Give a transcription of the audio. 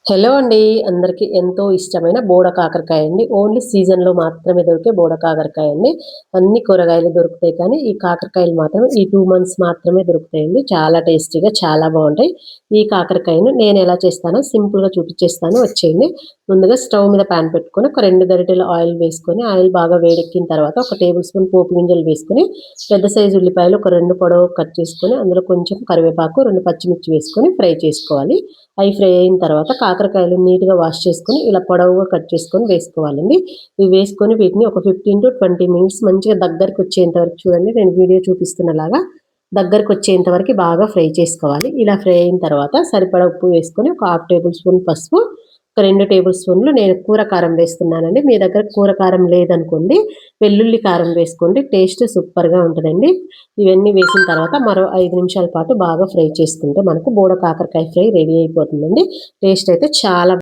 Hello అండి. అందరికి ఎంతో ఇష్టమైన బోడ కాకరకాయ అండి. ఓన్లీ సీజన్‌లో మాత్రమే దొరికే బోడ కాకరకాయ అండి. అన్ని కూరగాయలు దొరుకుతాయి కానీ, ఈ కాకరకాయలు మాత్రం ఈ 2 మంత్స్ మాత్రమే దొరుకుతాయండి. చాలా టేస్టీగా చాలా బావుంటాయి. ఈ కాకరకాయను నేనెలా చేస్తానో సింపుల్‌గా చూపిచ్చేస్తాను వచ్చేయండి. ముందుగా స్టవ్ మీద పాన్ పెట్టుకొని, ఒక 2 గరిటెలు ఆయిల్ వేసుకొని, ఆయిల్ బాగా వేడెక్కిన తర్వాత ఒక టేబుల్ స్పూన్ పోపు గింజలు వేసుకొని, పెద్ద సైజు ఉల్లిపాయలు ఒక 2 పొడవుగా కట్ చేసుకొని, అందులో కొంచెం కరివేపాకు, 2 పచ్చిమిర్చి వేసుకొని ఫ్రై చేసుకోవాలి. అవి ఫ్రై అయిన తర్వాత కాకరకాయలు నీట్‌గా వాష్ చేసుకొని, ఇలా పొడవుగా కట్ చేసుకొని వేసుకోవాలండి. ఇవి వేసుకొని వీటిని ఒక 15-20 మినిట్స్ మంచిగా దగ్గరకొచ్చేంత వరకు చూడండి. నేను వీడియో చూపిస్తున్నలాగా దగ్గరకొచ్చేంత వరకు బాగా ఫ్రై చేసుకోవాలి. ఇలా ఫ్రై అయిన తర్వాత సరిపడా ఉప్పు వేసుకొని, ఒక హాఫ్ టేబుల్ స్పూన్ పసుపు, ఒక 2 టేబుల్ స్పూన్లు నేను కూర కారం వేస్తున్నానండి. మీ దగ్గర కూర కారం లేదనుకోండి, వెల్లుల్లి కారం వేసుకోండి. టేస్ట్ సూపర్‌గా ఉంటదండి. ఇవన్నీ వేసిన తర్వాత మరో 5 నిమిషాల పాటు బాగా ఫ్రై చేసుకుంటే మనకు బోడ కాకరకాయ ఫ్రై రెడీ అయిపోతుందండి. టేస్ట్ అయితే చాలా